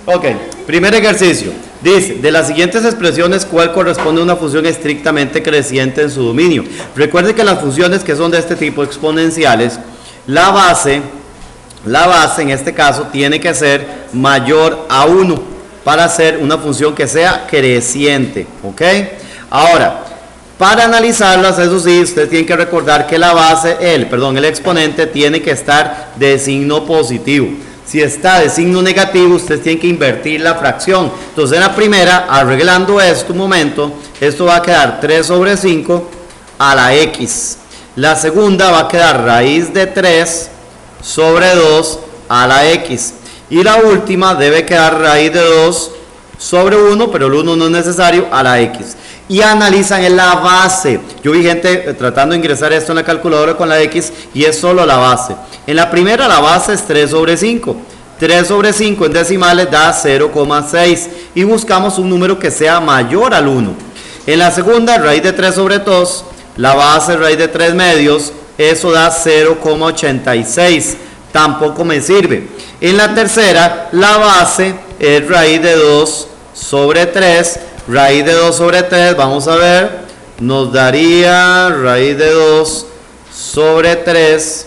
Ok, primer ejercicio. Dice, de las siguientes expresiones, ¿cuál corresponde a una función estrictamente creciente en su dominio? Recuerde que las funciones que son de este tipo exponenciales, la base en este caso tiene que ser mayor a 1 para hacer una función que sea creciente, ¿ok? Ahora, para analizarlas, eso sí, usted tiene que recordar que la base, el exponente tiene que estar de signo positivo. Si está de signo negativo, usted tiene que invertir la fracción. Entonces, en la primera, arreglando esto un momento, esto va a quedar 3 sobre 5 a la x. La segunda va a quedar raíz de 3 sobre 2 a la x. Y la última debe quedar raíz de 2 sobre 1, pero el 1 no es necesario, a la x. Y analizan en la base. Yo vi gente tratando de ingresar esto en la calculadora con la x y es solo la base. En la primera la base es 3 sobre 5. 3 sobre 5 en decimales da 0,6 y buscamos un número que sea mayor al 1. En la segunda, raíz de 3 sobre 2, la base raíz de 3 medios, eso da 0,86. Tampoco me sirve. En la tercera, la base es raíz de 2 sobre 3. Raíz de 2 sobre 3, vamos a ver, nos daría raíz de 2 sobre 3,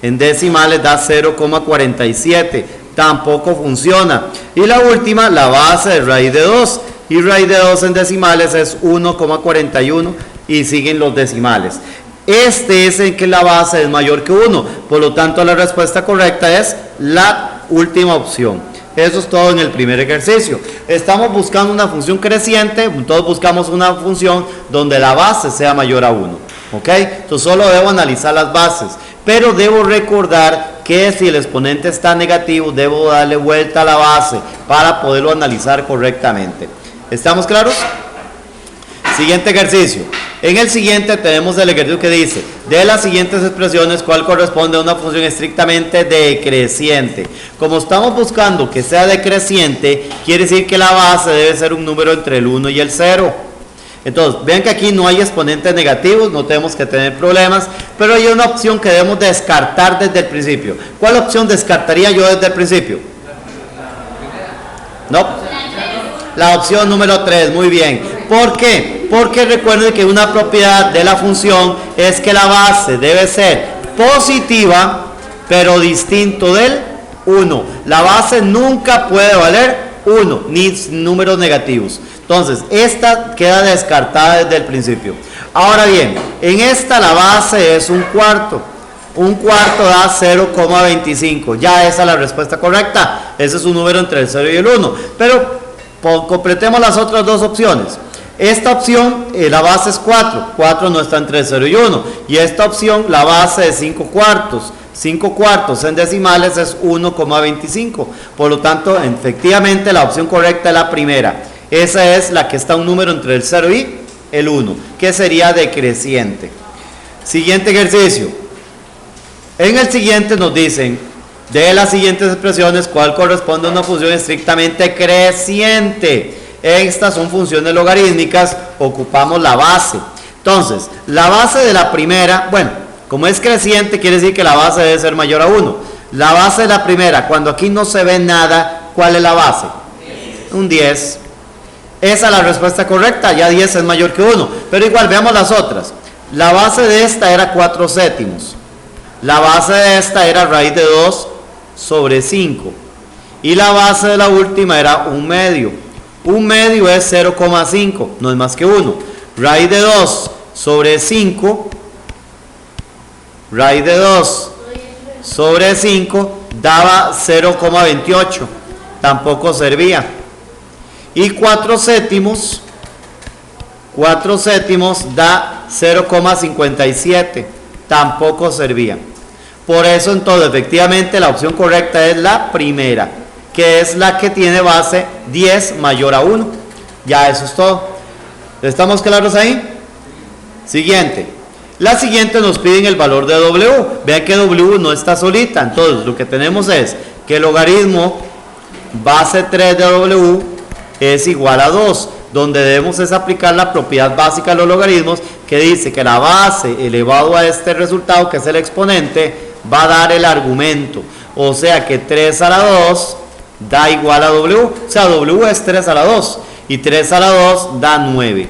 en decimales da 0,47, tampoco funciona. Y la última, la base de raíz de 2, y raíz de 2 en decimales es 1,41 y siguen los decimales. Este es en que la base es mayor que 1, por lo tanto la respuesta correcta es la última opción. Eso es todo en el primer ejercicio. Estamos buscando una función creciente, todos buscamos una función donde la base sea mayor a 1. ¿Ok? Entonces solo debo analizar las bases, pero debo recordar que si el exponente está negativo, debo darle vuelta a la base para poderlo analizar correctamente. ¿Estamos claros? Siguiente ejercicio. En el siguiente tenemos el ejercicio que dice, de las siguientes expresiones, ¿cuál corresponde a una función estrictamente decreciente? Como estamos buscando que sea decreciente, quiere decir que la base debe ser un número entre el 1 y el 0. Entonces, vean que aquí no hay exponentes negativos, no tenemos que tener problemas, pero hay una opción que debemos descartar desde el principio. ¿Cuál opción descartaría yo desde el principio? No. La opción número 3, muy bien. ¿Por qué? Porque recuerden que una propiedad de la función es que la base debe ser positiva, pero distinto del 1. La base nunca puede valer 1, ni números negativos. Entonces, esta queda descartada desde el principio. Ahora bien, en esta la base es un cuarto. Un cuarto da 0,25. Ya esa es la respuesta correcta. Ese es un número entre el 0 y el 1. Pero completemos las otras dos opciones. Esta opción, la base es 4. 4 no está entre 0 y 1. Y esta opción, la base es 5 cuartos. 5 cuartos en decimales es 1,25. Por lo tanto, efectivamente, la opción correcta es la primera. Esa es la que está un número entre el 0 y el 1, que sería decreciente. Siguiente ejercicio. En el siguiente nos dicen, de las siguientes expresiones, ¿cuál corresponde a una función estrictamente creciente? Estas son funciones logarítmicas, ocupamos la base. Entonces, la base de la primera, bueno, como es creciente, quiere decir que la base debe ser mayor a 1. La base de la primera, cuando aquí no se ve nada, ¿cuál es la base? 10. Un 10. Esa es la respuesta correcta, ya 10 es mayor que 1. Pero igual, veamos las otras. La base de esta era 4 séptimos. La base de esta era raíz de 2 sobre 5. Y la base de la última era 1 medio. 1 medio es 0,5, no es más que 1. Raíz de 2 sobre 5, raíz de 2 sobre 5 daba 0,28, tampoco servía. Y 4 séptimos da 0,57, tampoco servía. Por eso entonces efectivamente la opción correcta es la primera, que es la que tiene base 10 mayor a 1. Ya eso es todo. ¿Estamos claros ahí? Siguiente. La siguiente nos piden el valor de W. Vean que W no está solita. Entonces lo que tenemos es que el logaritmo base 3 de W es igual a 2. Donde debemos es aplicar la propiedad básica de los logaritmos, que dice que la base elevado a este resultado, que es el exponente, va a dar el argumento. O sea que 3 a la 2 da igual a W. O sea, W es 3 a la 2 y 3 a la 2 da 9.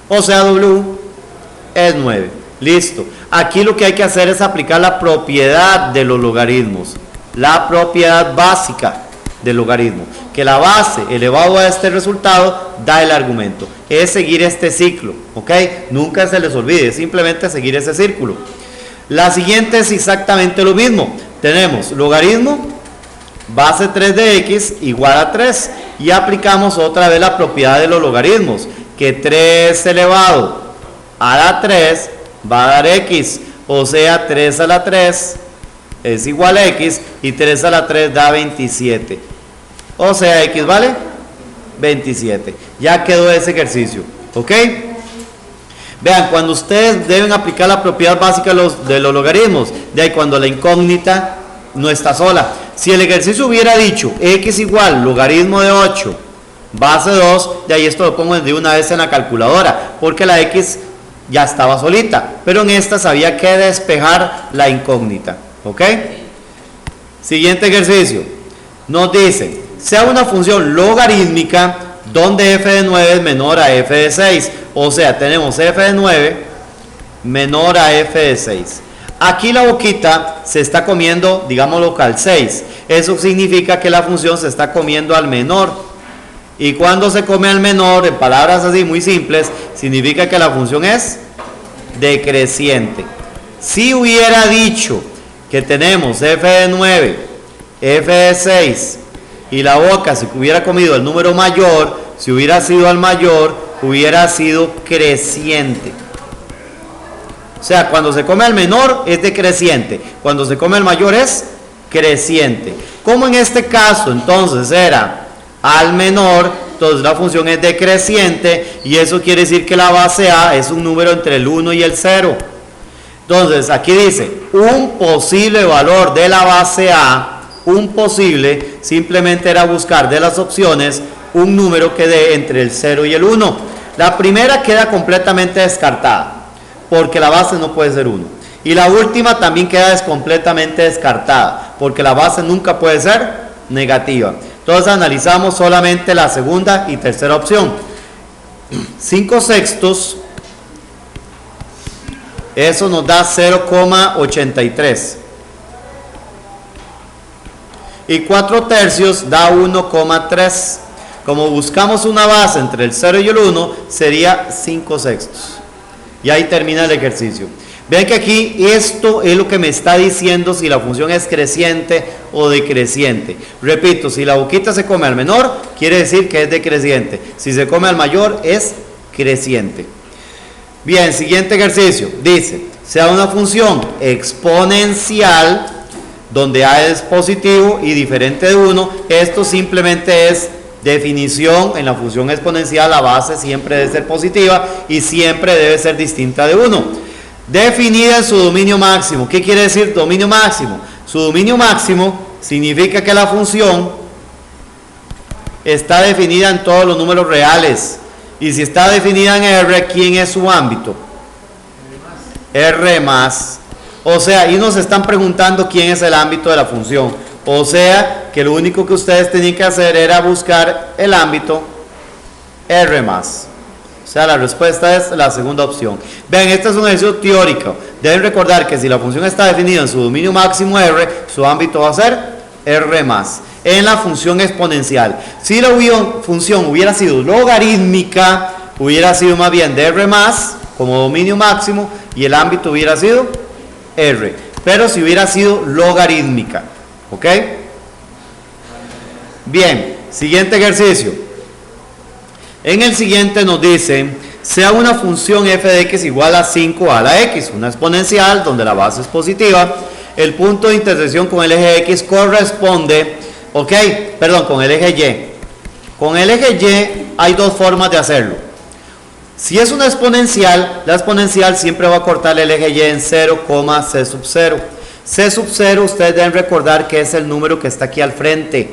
O sea, W es 9. Listo. Aquí lo que hay que hacer es aplicar la propiedad de los logaritmos. La propiedad básica del logaritmo. Que la base elevado a este resultado da el argumento. Es seguir este ciclo. ¿Ok? Nunca se les olvide. Simplemente seguir ese círculo. La siguiente es exactamente lo mismo. Tenemos logaritmo base 3 de x igual a 3. Y aplicamos otra vez la propiedad de los logaritmos. Que 3 elevado a la 3 va a dar x, o sea 3 a la 3 es igual a x y 3 a la 3 da 27, o sea x vale 27. Ya quedó ese ejercicio, ¿ok? Vean, cuando ustedes deben aplicar la propiedad básica de los logaritmos, de ahí cuando la incógnita no está sola. Si el ejercicio hubiera dicho x igual logaritmo de 8 base 2, de ahí esto lo pongo de una vez en la calculadora, porque la x ya estaba solita, pero en esta había que despejar la incógnita, ¿ok? Siguiente ejercicio, nos dice, sea una función logarítmica donde f de 9 es menor a f de 6, o sea, tenemos f de 9 menor a f de 6. Aquí la boquita se está comiendo, digámoslo, al 6, eso significa que la función se está comiendo al menor. Y cuando se come al menor, en palabras así muy simples, significa que la función es decreciente. Si hubiera dicho que tenemos f de 9, f de 6, y la boca se hubiera comido el número mayor, si hubiera sido al mayor, hubiera sido creciente. O sea, cuando se come al menor es decreciente, cuando se come al mayor es creciente. Como en este caso, entonces era al menor, entonces la función es decreciente y eso quiere decir que la base A es un número entre el 1 y el 0. Entonces aquí dice un posible valor de la base A, un posible, simplemente era buscar de las opciones un número que dé entre el 0 y el 1. La primera queda completamente descartada porque la base no puede ser 1. Y la última también queda completamente descartada porque la base nunca puede ser negativa. Entonces analizamos solamente la segunda y tercera opción. 5/6, eso nos da 0,83. Y 4/3 da 1,3. Como buscamos una base entre el 0 y el 1, sería 5/6. Y ahí termina el ejercicio. Vean que aquí esto es lo que me está diciendo si la función es creciente o decreciente. Repito, si la boquita se come al menor, quiere decir que es decreciente. Si se come al mayor, es creciente. Bien, siguiente ejercicio. Dice, sea una función exponencial, donde A es positivo y diferente de 1. Esto simplemente es definición. En la función exponencial la base siempre debe ser positiva y siempre debe ser distinta de 1. Definida en su dominio máximo. ¿Qué quiere decir dominio máximo? Su dominio máximo significa que la función está definida en todos los números reales. Y si está definida en R, ¿quién es su ámbito? R más. O sea, y nos están preguntando quién es el ámbito de la función. O sea, que lo único que ustedes tenían que hacer era buscar el ámbito R más. O sea, la respuesta es la segunda opción. Vean, este es un ejercicio teórico. Deben recordar que si la función está definida en su dominio máximo R, su ámbito va a ser R más. En la función exponencial. Si la función hubiera sido logarítmica, hubiera sido más bien de R más, como dominio máximo, y el ámbito hubiera sido R. Pero si hubiera sido logarítmica. ¿Ok? Bien, siguiente ejercicio. En el siguiente nos dice, sea una función f de x igual a 5 a la x, una exponencial donde la base es positiva, el punto de intersección con el eje x corresponde, con el eje y. Con el eje y hay dos formas de hacerlo. Si es una exponencial, la exponencial siempre va a cortar el eje y en 0, c sub 0. C sub 0 ustedes deben recordar que es el número que está aquí al frente.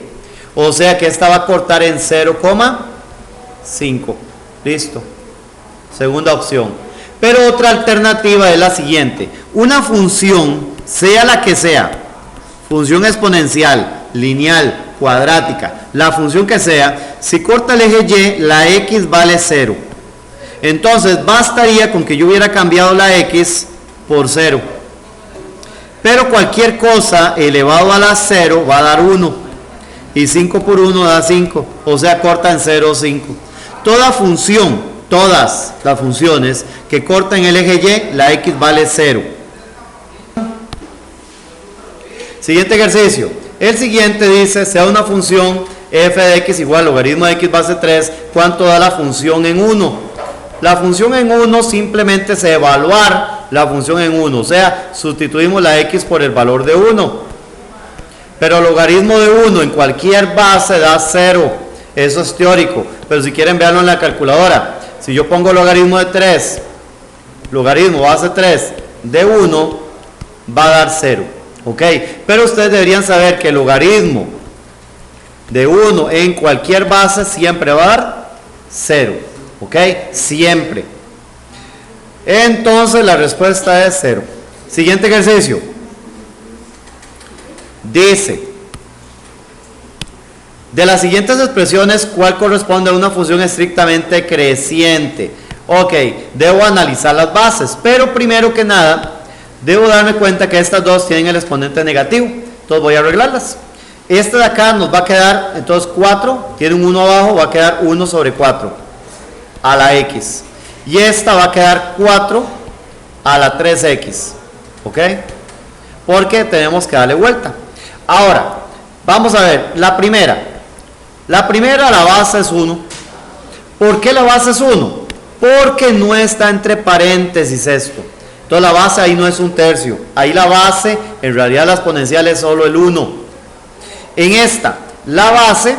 O sea que esta va a cortar en 0,5. Listo. Segunda opción. Pero otra alternativa es la siguiente. Una función, sea la que sea, función exponencial, lineal, cuadrática, la función que sea, si corta el eje Y, la x vale 0. Entonces bastaría con que yo hubiera cambiado la x por 0. Pero cualquier cosa elevado a la 0 va a dar 1. Y 5 por 1 da 5. O sea, corta en 0, 5. Toda función, todas las funciones que cortan el eje Y, la x vale 0. Siguiente ejercicio. El siguiente dice, sea una función f de x igual logaritmo de x base 3, ¿cuánto da la función en 1? La función en 1 simplemente es evaluar la función en 1, o sea, sustituimos la x por el valor de 1. Pero logaritmo de 1 en cualquier base da 0, eso es teórico, pero si quieren verlo en la calculadora, si yo pongo logaritmo de 3, logaritmo base 3 de 1, va a dar 0, ¿ok? Pero ustedes deberían saber que el logaritmo de 1 en cualquier base siempre va a dar 0, ¿ok? Siempre. Entonces la respuesta es 0. Siguiente ejercicio. Dice, de las siguientes expresiones, ¿cuál corresponde a una función estrictamente creciente? Ok, debo analizar las bases, pero primero que nada, debo darme cuenta que estas dos tienen el exponente negativo. Entonces voy a arreglarlas. Esta de acá nos va a quedar, entonces 4, tiene un 1 abajo, va a quedar 1 sobre 4 a la x. Y esta va a quedar 4 a la 3x. ¿Ok? Porque tenemos que darle vuelta. Ahora, vamos a ver, la primera, la base es 1. ¿Por qué la base es 1? Porque no está entre paréntesis esto. Entonces la base ahí no es un tercio. Ahí la base, en realidad la exponencial es solo el 1. En esta, la base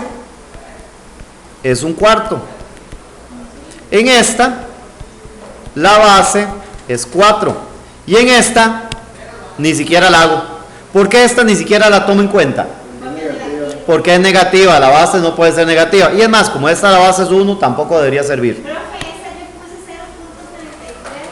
es un cuarto. En esta, la base es 4. Y en esta, ni siquiera la hago. ¿Por qué esta ni siquiera la tomo en cuenta? Porque es negativa, la base no puede ser negativa. Y es más, como esta la base es 1, tampoco debería servir.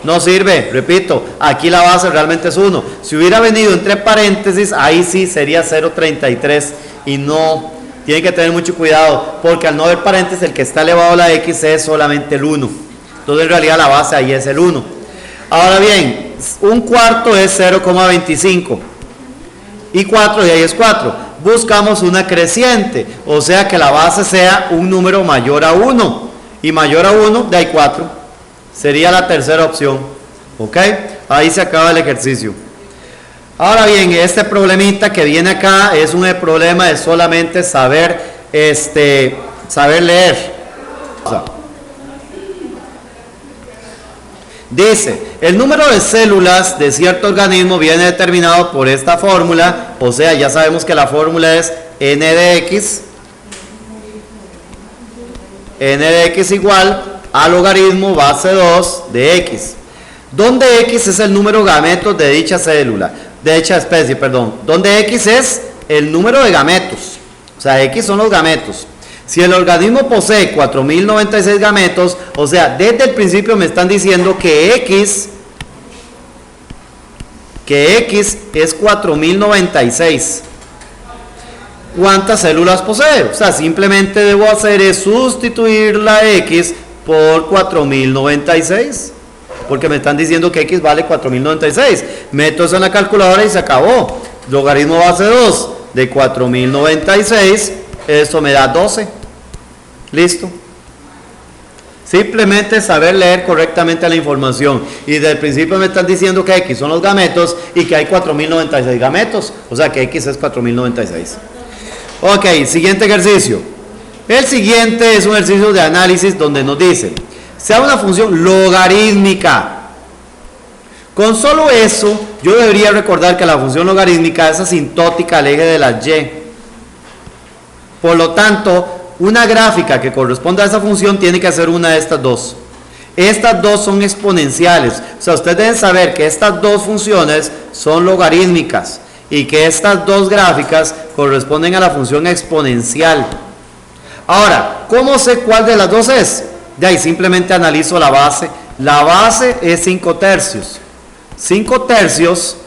No sirve, repito, aquí la base realmente es 1. Si hubiera venido entre paréntesis, ahí sí sería 0,33. Y no, tienen que tener mucho cuidado, porque al no haber paréntesis, el que está elevado a la x es solamente el 1. Entonces en realidad la base ahí es el 1. Ahora bien, un cuarto es 0,25. Y 4 y ahí es 4. Buscamos una creciente, o sea que la base sea un número mayor a 1. Y mayor a 1, de ahí 4. Sería la tercera opción. ¿Ok? Ahí se acaba el ejercicio. Ahora bien, este problemita que viene acá es un problema de solamente saber leer. Dice, el número de células de cierto organismo viene determinado por esta fórmula, o sea, ya sabemos que la fórmula es n de x igual a logaritmo base 2 de x, donde x es el número de gametos de dicha célula, de dicha especie, perdón, donde x es el número de gametos, o sea, x son los gametos. Si el organismo posee 4096 gametos, o sea, desde el principio me están diciendo que x es 4096. ¿Cuántas células posee? O sea, simplemente debo hacer es sustituir la x por 4096, porque me están diciendo que x vale 4096. Meto eso en la calculadora y se acabó. Logaritmo base 2 de 4096, esto me da 12. Listo. Simplemente saber leer correctamente la información. Y desde el principio me están diciendo que x son los gametos y que hay 4096 gametos. O sea que x es 4096. Ok, siguiente ejercicio. El siguiente es un ejercicio de análisis donde nos dice, sea una función logarítmica. Con solo eso, yo debería recordar que la función logarítmica es asintótica al eje de la y. Por lo tanto, una gráfica que corresponda a esa función tiene que ser una de estas dos. Estas dos son exponenciales. O sea, ustedes deben saber que estas dos funciones son logarítmicas y que estas dos gráficas corresponden a la función exponencial. Ahora, ¿cómo sé cuál de las dos es? De ahí simplemente analizo la base. La base es 5 tercios. 5 tercios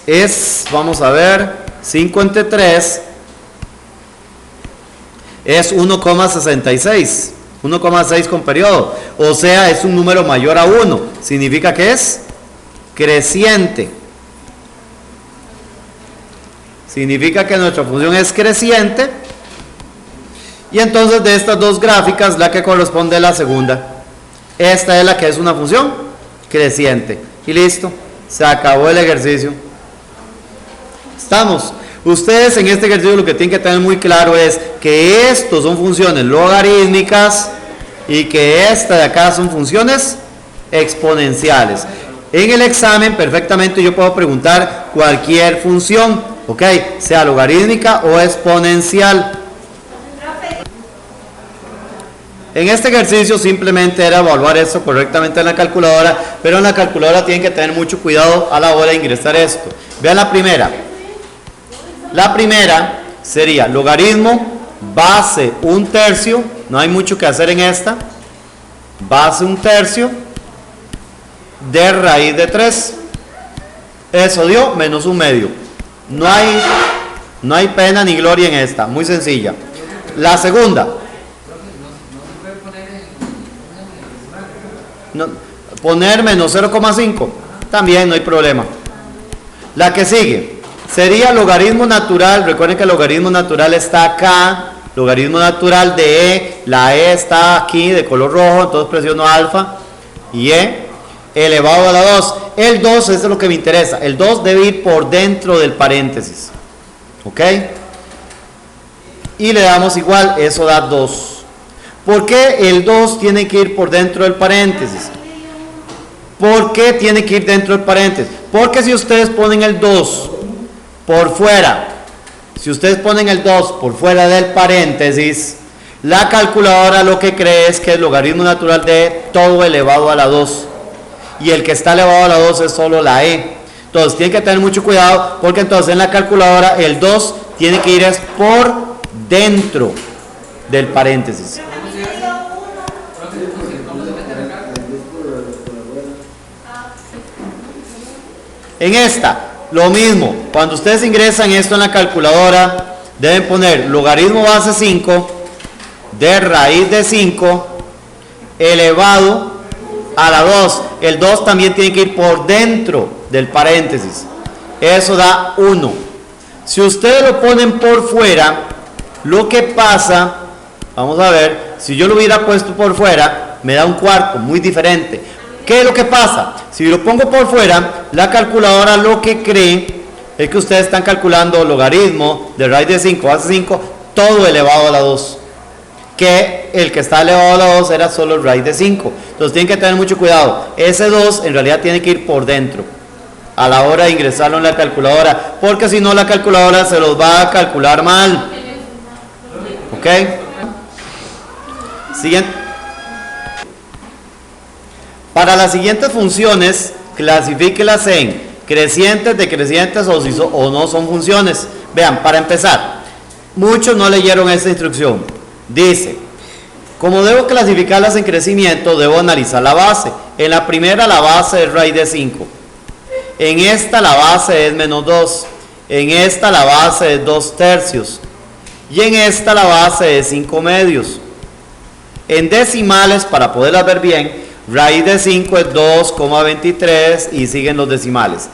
es, vamos a ver, 5 entre 3 es 1,66, 1,6 con periodo, o sea, es un número mayor a 1, significa que es creciente. Significa que nuestra función es creciente, y entonces de estas dos gráficas, la que corresponde a la segunda. Esta es la que es una función creciente. Y listo, se acabó el ejercicio. ¿Estamos? Ustedes en este ejercicio lo que tienen que tener muy claro es que estos son funciones logarítmicas y que esta de acá son funciones exponenciales. En el examen perfectamente yo puedo preguntar cualquier función, ¿ok? Sea logarítmica o exponencial. En este ejercicio simplemente era evaluar esto correctamente en la calculadora, pero en la calculadora tienen que tener mucho cuidado a la hora de ingresar esto. Vean la primera. La primera sería logaritmo base 1/3, no hay mucho que hacer en esta, base 1/3 de raíz de 3. Eso dio menos 1/2. No hay pena ni gloria en esta, muy sencilla. La segunda. No, poner menos 0,5 también no hay problema. La que sigue sería logaritmo natural. Recuerden que el logaritmo natural está acá, logaritmo natural de E, la E está aquí de color rojo, entonces presiono alfa y E elevado a la 2. El 2 es lo que me interesa, el 2 debe ir por dentro del paréntesis, ok, y le damos igual, eso da 2. ¿Por qué el 2 tiene que ir por dentro del paréntesis? ¿Por qué tiene que ir dentro del paréntesis? Porque si ustedes ponen el 2 por fuera, si ustedes ponen el 2 por fuera del paréntesis, la calculadora lo que cree es que el logaritmo natural de todo elevado a la 2. Y el que está elevado a la 2 es solo la E. Entonces tienen que tener mucho cuidado porque entonces en la calculadora el 2 tiene que ir por dentro del paréntesis. En esta, lo mismo, cuando ustedes ingresan esto en la calculadora, deben poner logaritmo base 5 de raíz de 5 elevado a la 2. El 2 también tiene que ir por dentro del paréntesis. Eso da 1. Si ustedes lo ponen por fuera, lo que pasa, vamos a ver, si yo lo hubiera puesto por fuera, me da un cuarto, muy diferente. ¿Qué es lo que pasa? Si lo pongo por fuera, la calculadora lo que cree es que ustedes están calculando logaritmo de raíz de 5 base 5, todo elevado a la 2. Que el que está elevado a la 2 era solo raíz de 5. Entonces tienen que tener mucho cuidado. Ese 2 en realidad tiene que ir por dentro a la hora de ingresarlo en la calculadora, porque si no la calculadora se los va a calcular mal. ¿Ok? Siguiente. Para las siguientes funciones, clasifíquelas en crecientes, decrecientes o no son funciones. Vean, para empezar, muchos no leyeron esta instrucción. Dice, como debo clasificarlas en crecimiento, debo analizar la base. En la primera la base es raíz de 5. En esta la base es menos 2. En esta la base es 2/3. Y en esta la base es 5/2. En decimales, para poderlas ver bien, raíz de 5 es 2,23 y siguen los decimales.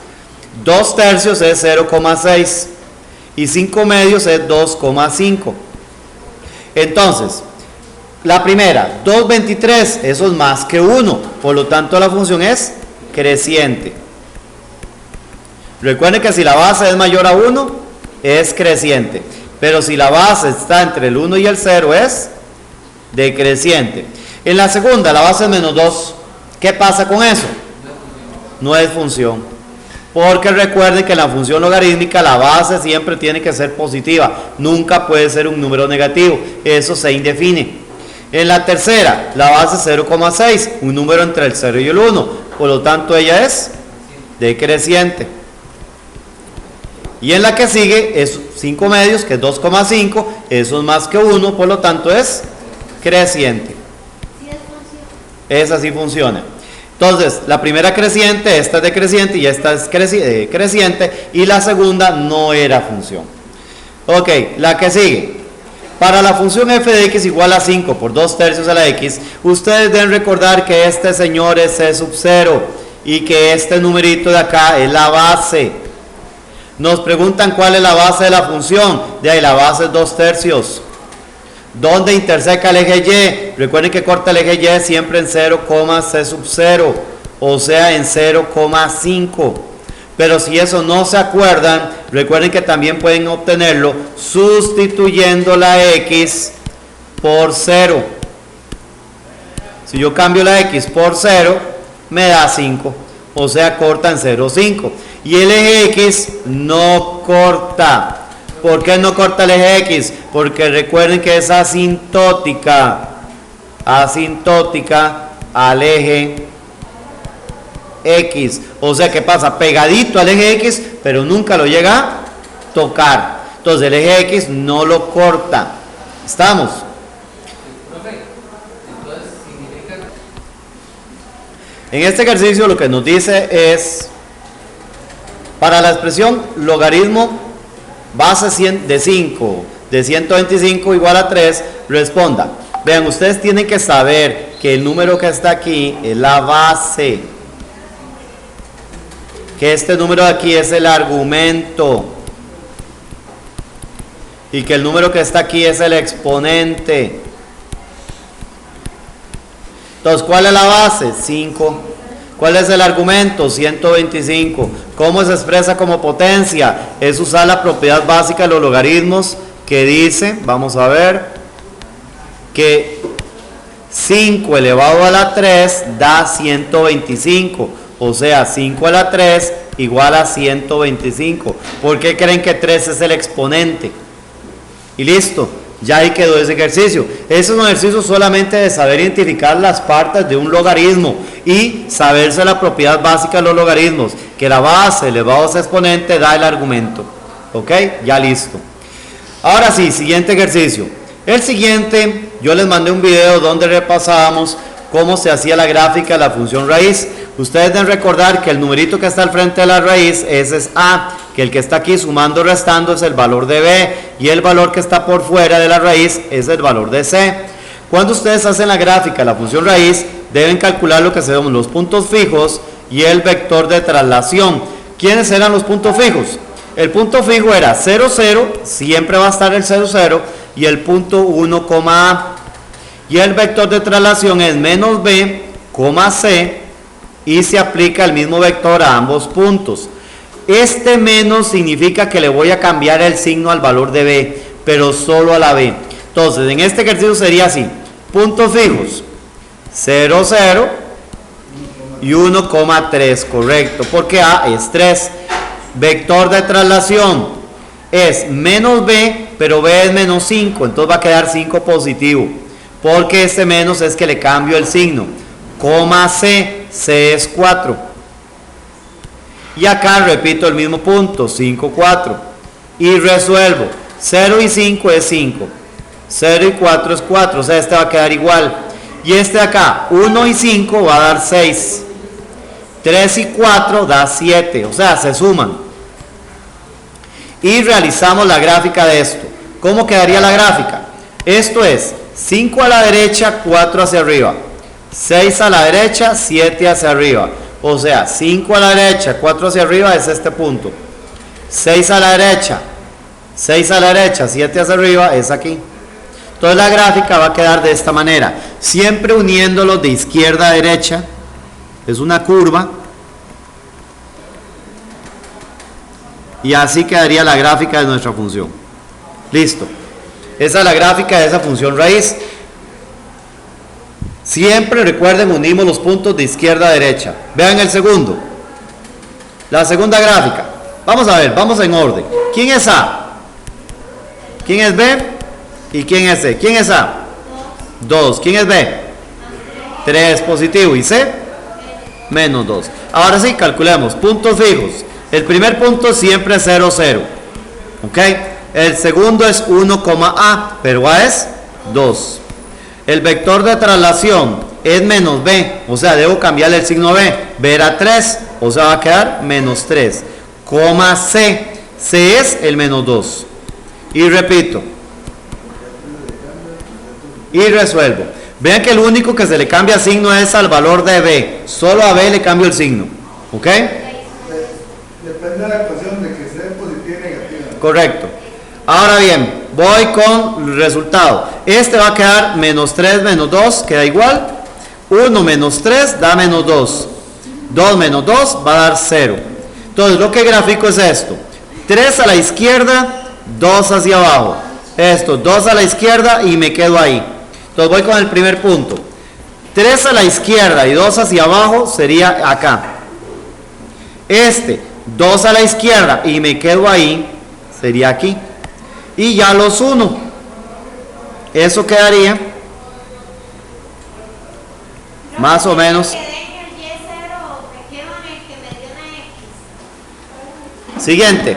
2/3 es 0,6 y 5/2 es 2,5. Entonces, la primera, 2,23, eso es más que 1, por lo tanto la función es creciente. Recuerden que si la base es mayor a 1, es creciente, pero si la base está entre el 1 y el 0 es decreciente. En la segunda, la base es menos 2. ¿Qué pasa con eso? No es función. Porque recuerden que en la función logarítmica la base siempre tiene que ser positiva. Nunca puede ser un número negativo. Eso se indefine. En la tercera, la base es 0,6. Un número entre el 0 y el 1. Por lo tanto, ella es decreciente. Y en la que sigue es 5/2, que es 2,5. Eso es más que 1. Por lo tanto, es creciente. Esa sí funciona. Entonces, la primera creciente, esta es decreciente y esta es creciente, y la segunda no era función. Ok, la que sigue. Para la función f de x igual a 5 por 2 tercios a la x, ustedes deben recordar que este señor es c sub 0 y que este numerito de acá es la base. Nos preguntan cuál es la base de la función. De ahí la base es 2 tercios. ¿Dónde interseca el eje y? Recuerden que corta el eje y siempre en 0, c sub 0, o sea en 0,5. Pero si eso no se acuerdan, recuerden que también pueden obtenerlo sustituyendo la x por 0. Si yo cambio la x por 0, me da 5, o sea corta en 0,5. Y el eje x no corta. ¿Por qué no corta el eje x? Porque recuerden que es asintótica al eje x, o sea que pasa pegadito al eje x, pero nunca lo llega a tocar. Entonces el eje x no lo corta. ¿Estamos? En este ejercicio lo que nos dice es, para la expresión logaritmo base de 5 de 125 igual a 3, responda. Vean, ustedes tienen que saber que el número que está aquí es la base, que este número de aquí es el argumento y que el número que está aquí es el exponente. Entonces, ¿cuál es la base? 5. ¿Cuál es el argumento? 125. ¿Cómo se expresa como potencia? Es usar la propiedad básica de los logaritmos que dice, vamos a ver, que 5 elevado a la 3 da 125. O sea, 5 a la 3 igual a 125. ¿Por qué creen que 3 es el exponente? Y listo, ya ahí quedó ese ejercicio. Ese es un ejercicio solamente de saber identificar las partes de un logaritmo y saberse la propiedad básica de los logaritmos, que la base elevado a ese exponente da el argumento. ¿Ok? Ya listo. Ahora sí, siguiente ejercicio. El siguiente, yo les mandé un video donde repasábamos cómo se hacía la gráfica de la función raíz. Ustedes deben recordar que el numerito que está al frente de la raíz, ese es a, que el que está aquí sumando o restando es el valor de b, y el valor que está por fuera de la raíz es el valor de c. Cuando ustedes hacen la gráfica de la función raíz, deben calcular lo que se llaman los puntos fijos y el vector de traslación. ¿Quiénes eran los puntos fijos? El punto fijo era 0, 0, siempre va a estar el 0, 0, y el punto 1, a. Y el vector de traslación es menos b, c, y se aplica el mismo vector a ambos puntos. Este menos significa que le voy a cambiar el signo al valor de b, pero solo a la b. Entonces, en este ejercicio sería así: puntos fijos 0, 0 y 1,3, correcto, porque a es 3. Vector de traslación es menos b, pero b es menos 5, entonces va a quedar 5 positivo, porque este menos es que le cambio el signo. C, c es 4. Y acá repito el mismo punto, 5, 4. Y resuelvo. 0 y 5 es 5. 0 y 4 es 4, o sea, este va a quedar igual. Y este de acá, 1 y 5 va a dar 6. 3 y 4 da 7, o sea, se suman. Y realizamos la gráfica de esto. ¿Cómo quedaría la gráfica? Esto es 5 a la derecha, 4 hacia arriba. 6 a la derecha, 7 hacia arriba. O sea, 5 a la derecha, 4 hacia arriba es este punto. 6 a la derecha, 6 a la derecha, 7 hacia arriba es aquí. Entonces la gráfica va a quedar de esta manera. Siempre uniéndolos de izquierda a derecha. Es una curva. Y así quedaría la gráfica de nuestra función. Listo. Esa es la gráfica de esa función raíz. Siempre recuerden, unimos los puntos de izquierda a derecha. Vean el segundo. La segunda gráfica. Vamos a ver, vamos en orden. ¿Quién es A? ¿Quién es B? ¿Y quién es C? ¿Quién es A? 2. ¿Quién es B? 3 positivo. ¿Y C? Menos 2. Ahora sí, calculemos. Puntos fijos. El primer punto siempre es 0, 0. ¿Ok? El segundo es 1, A, pero A es 2. El vector de traslación es menos b, o sea, debo cambiarle el signo b. B era 3, o sea, va a quedar menos 3. C, C es el menos 2. Y repito, y resuelvo. Vean que el único que se le cambia signo es al valor de B. Solo a B le cambio el signo. ¿Ok? Depende de la ecuación de que sea positiva y negativa. Correcto. Ahora bien, voy con el resultado. Este va a quedar menos 3 menos 2, queda igual. 1 menos 3 da menos 2. 2 menos 2 va a dar 0. Entonces, lo que grafico es esto. 3 a la izquierda, 2 hacia abajo. Esto, 2 a la izquierda y me quedo ahí. Entonces, voy con el primer punto. 3 a la izquierda y 2 hacia abajo sería acá. 2 a la izquierda y me quedo ahí, sería aquí. Y ya los 1. Eso quedaría más o menos. Siguiente.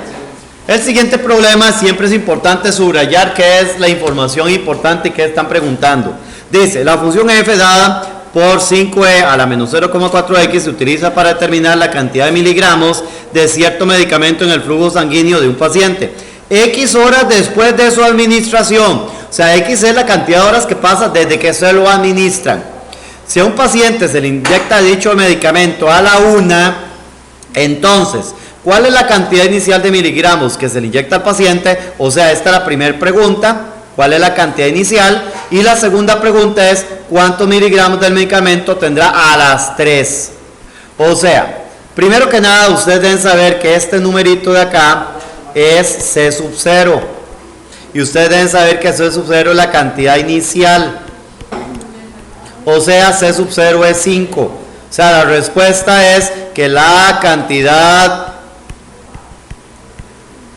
El siguiente problema siempre es importante subrayar qué es la información importante que están preguntando. Dice, la función f dada por 5e a la menos 0,4x se utiliza para determinar la cantidad de miligramos de cierto medicamento en el flujo sanguíneo de un paciente. X horas después de su administración. O sea, X es la cantidad de horas que pasa desde que se lo administran. Si a un paciente se le inyecta dicho medicamento a la 1, entonces, ¿cuál es la cantidad inicial de miligramos que se le inyecta al paciente? O sea, esta es la primera pregunta. ¿Cuál es la cantidad inicial? Y la segunda pregunta es, ¿cuántos miligramos del medicamento tendrá a las 3? O sea, primero que nada, ustedes deben saber que este numerito de acá es C sub 0. Y ustedes deben saber que C sub 0 es la cantidad inicial. O sea, C sub 0 es 5. O sea, la respuesta es que la cantidad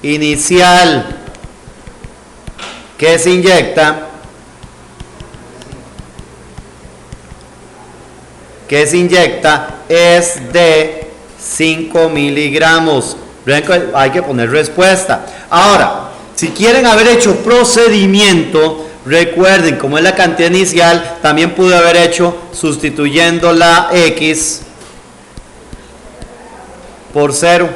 inicial que se inyecta es de 5 miligramos. Hay que poner respuesta. Ahora, si quieren haber hecho procedimiento, recuerden, como es la cantidad inicial, también pude haber hecho sustituyendo la X por 0.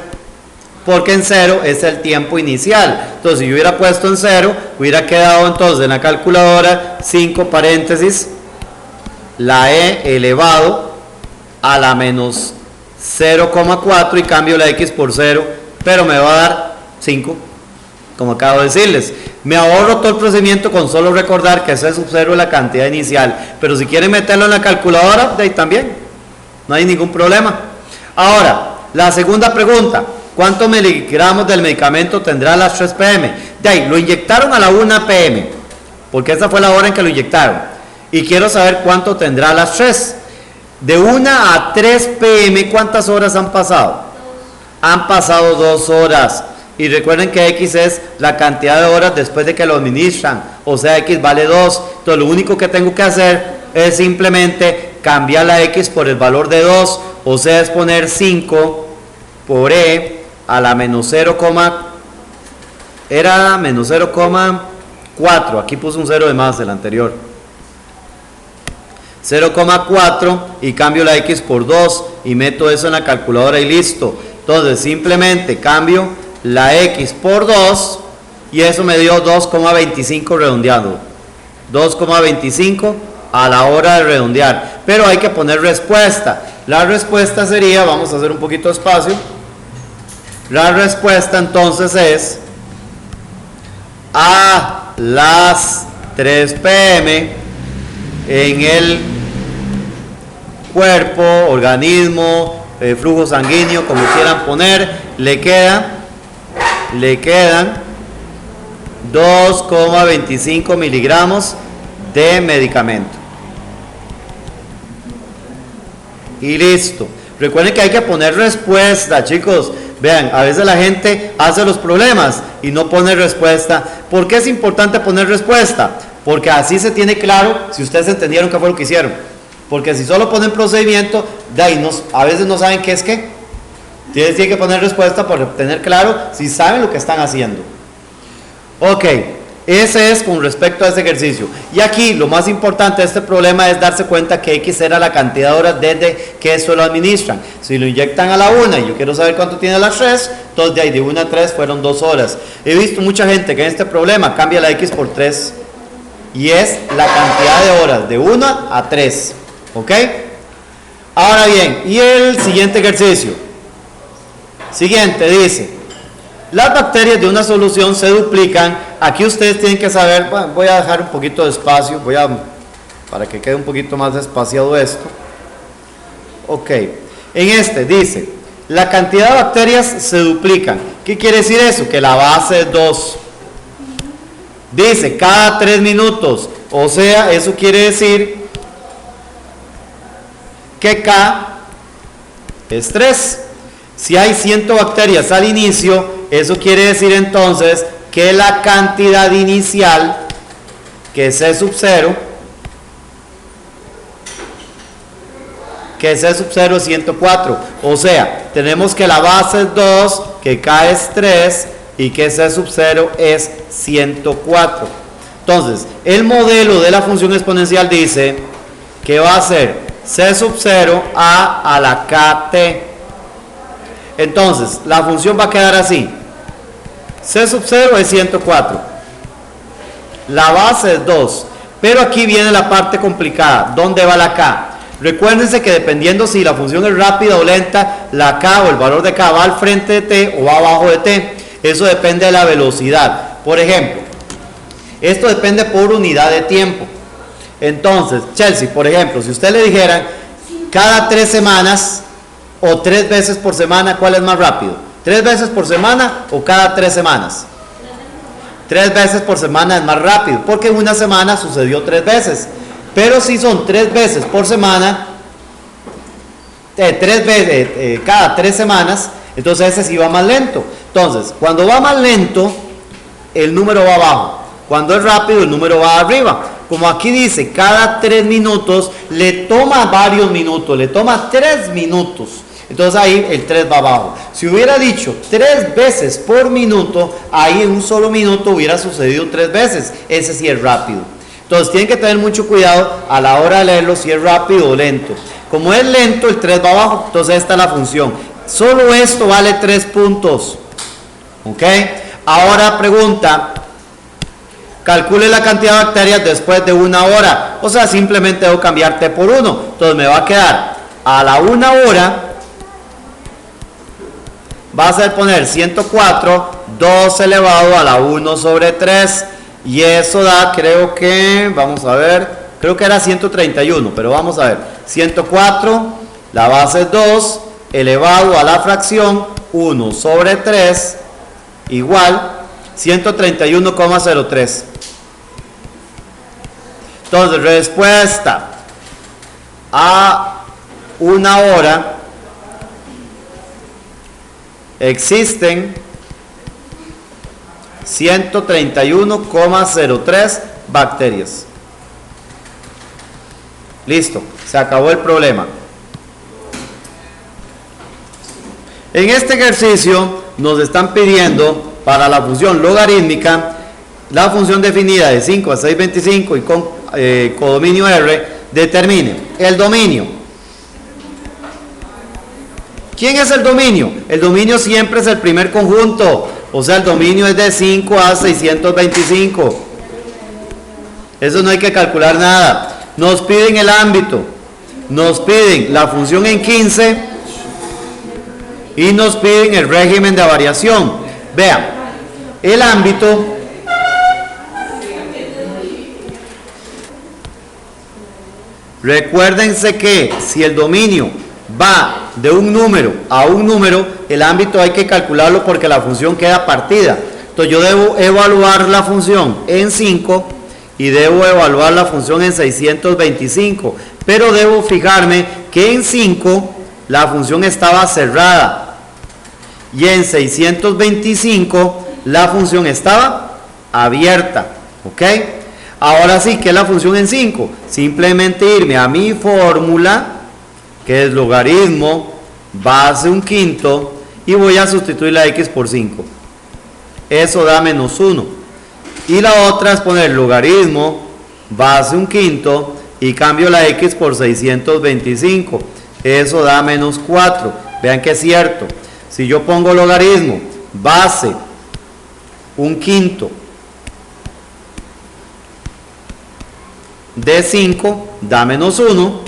Porque en 0 es el tiempo inicial. Entonces, si yo hubiera puesto en 0, hubiera quedado entonces en la calculadora 5 paréntesis, la E elevado a la menos 0,4 y cambio la X por 0, pero me va a dar 5, como acabo de decirles. Me ahorro todo el procedimiento con solo recordar que C sub 0 es la cantidad inicial, pero si quieren meterlo en la calculadora, de ahí también, no hay ningún problema. Ahora, la segunda pregunta. ¿Cuántos miligramos del medicamento tendrá a las 3 pm? De ahí, lo inyectaron a la 1 pm, porque esa fue la hora en que lo inyectaron. Y quiero saber cuánto tendrá a las 3. De 1 a 3 pm, ¿cuántas horas han pasado? Han pasado 2 horas. Y recuerden que X es la cantidad de horas después de que lo administran. O sea, X vale 2. Entonces, lo único que tengo que hacer es simplemente cambiar la X por el valor de 2. O sea, es poner 5 por E a la menos 0, era menos 0,4, aquí puse un 0 de más del anterior, 0,4 y cambio la X por 2 y meto eso en la calculadora y listo. Entonces simplemente cambio la X por 2 y eso me dio 2,25 redondeando, 2,25 a la hora de redondear, pero hay que poner respuesta. La respuesta sería, vamos a hacer un poquito de espacio. La respuesta entonces es a las 3 pm en el cuerpo, organismo, flujo sanguíneo, como quieran poner, le quedan 2,25 miligramos de medicamento. Y listo. Recuerden que hay que poner respuesta, chicos. Vean, a veces la gente hace los problemas y no pone respuesta. ¿Por qué es importante poner respuesta? Porque así se tiene claro si ustedes entendieron qué fue lo que hicieron. Porque si solo ponen procedimiento, de ahí a veces no saben qué es qué. Tienen que poner respuesta para tener claro si saben lo que están haciendo. Ok, ese es con respecto a este ejercicio. Y aquí lo más importante de este problema es darse cuenta que X era la cantidad de horas desde que eso lo administran. Si lo inyectan a la 1 y yo quiero saber cuánto tiene a las 3, entonces de ahí de 1 a 3 fueron 2 horas. He visto mucha gente que en este problema cambia la X por 3. y es la cantidad de horas, de 1 a 3. ¿Ok? Ahora bien, y el siguiente ejercicio. Siguiente dice, las bacterias de una solución se duplican. Aquí ustedes tienen que saber, bueno, voy a dejar un poquito de espacio, para que quede un poquito más espaciado esto. Ok, en este dice, la cantidad de bacterias se duplican. ¿Qué quiere decir eso? Que la base es 2. Dice, cada 3 minutos. O sea, eso quiere decir que K es 3. Si hay 100 bacterias al inicio, eso quiere decir entonces que la cantidad inicial, que es C sub 0, es 104. O sea, tenemos que la base es 2, que K es 3 y que C sub 0 es 104. Entonces, el modelo de la función exponencial dice que va a ser C sub 0 a la KT. Entonces, la función va a quedar así. C sub 0 es 104. La base es 2. Pero aquí viene la parte complicada. ¿Dónde va la K? Recuérdense que dependiendo si la función es rápida o lenta, la K o el valor de K va al frente de T o va abajo de T. Eso depende de la velocidad. Por ejemplo, esto depende por unidad de tiempo. Entonces, Chelsea, por ejemplo, si usted le dijera cada 3 semanas o 3 veces por semana, ¿cuál es más rápido? ¿3 veces por semana o cada 3 semanas? 3 veces por semana es más rápido, porque en una semana sucedió 3 veces. Pero si son 3 veces por semana, cada 3 semanas, entonces ese sí va más lento. Entonces, cuando va más lento, el número va abajo. Cuando es rápido, el número va arriba. Como aquí dice, cada 3 minutos, le toma varios minutos, le toma 3 minutos. Entonces ahí el 3 va abajo. Si hubiera dicho 3 veces por minuto, ahí en un solo minuto hubiera sucedido 3 veces. Ese sí es rápido. Entonces tienen que tener mucho cuidado a la hora de leerlo si es rápido o lento. Como es lento, el 3 va abajo. Entonces esta es la función. Solo esto vale 3 puntos. ¿Ok? Ahora pregunta, calcule la cantidad de bacterias después de 1 hora. O sea, simplemente debo cambiar T por 1. Entonces me va a quedar a la 1 hora. Va a ser poner 104, 2 elevado a la 1 sobre 3. Y eso da, creo que, vamos a ver, creo que era 131, pero vamos a ver. 104, la base es 2, elevado a la fracción 1 sobre 3, igual 131,03. Entonces, respuesta a 1 hora, existen 131,03 bacterias. Listo, se acabó el problema. En este ejercicio nos están pidiendo para la función logarítmica, la función definida de 5 a 625 y con codominio R, determine el dominio. ¿Quién es el dominio? El dominio siempre es el primer conjunto. O sea, el dominio es de 5 a 625. Eso no hay que calcular nada. Nos piden el ámbito. Nos piden la función en 15. Y nos piden el régimen de variación. Vean, el ámbito. Recuérdense que si el dominio va de un número a un número, el ámbito hay que calcularlo porque la función queda partida. Entonces yo debo evaluar la función en 5 y debo evaluar la función en 625. Pero debo fijarme que en 5 la función estaba cerrada y en 625 la función estaba abierta. ¿Ok? Ahora sí, ¿qué es la función en 5? Simplemente irme a mi fórmula, que es logaritmo base 1/5, y voy a sustituir la x por 5. Eso da menos 1. Y la otra es poner logaritmo base 1/5 y cambio la x por 625. Eso da menos 4. Vean que es cierto. Si yo pongo logaritmo base 1/5 de 5 da menos 1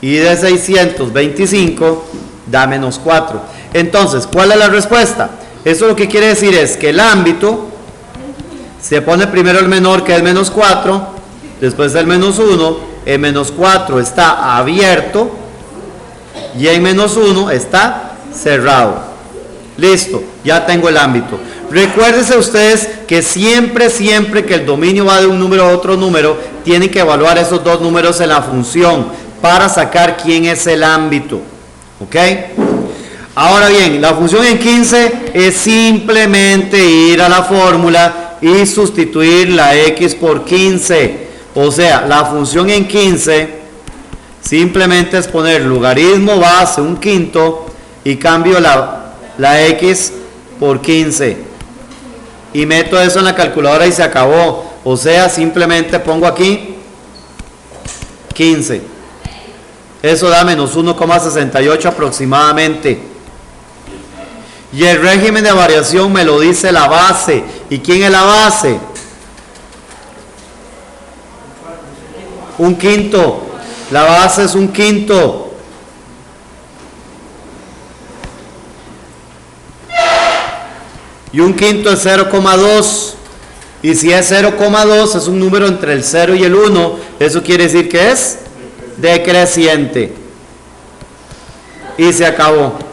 y de 625 da menos 4. Entonces, ¿cuál es la respuesta? Eso lo que quiere decir es que el ámbito se pone primero el menor, que es menos 4, después el menos 1, el menos 4 está abierto y en menos 1 está cerrado. Listo, ya tengo el ámbito. Recuérdense ustedes que siempre que el dominio va de un número a otro número, tienen que evaluar esos dos números en la función para sacar quién es el ámbito. ¿Ok? Ahora bien, la función en 15 es simplemente ir a la fórmula y sustituir la x por 15. O sea, la función en 15 simplemente es poner logaritmo base un quinto y cambio la x por 15. Y meto eso en la calculadora y se acabó. O sea, simplemente pongo aquí 15. Eso da menos 1,68 aproximadamente. Y el régimen de variación me lo dice la base. ¿Y quién es la base? Un quinto. La base es un quinto. Y un quinto es 0,2. Y si es 0,2 es un número entre el 0 y el 1. Eso quiere decir que es decreciente. Y se acabó.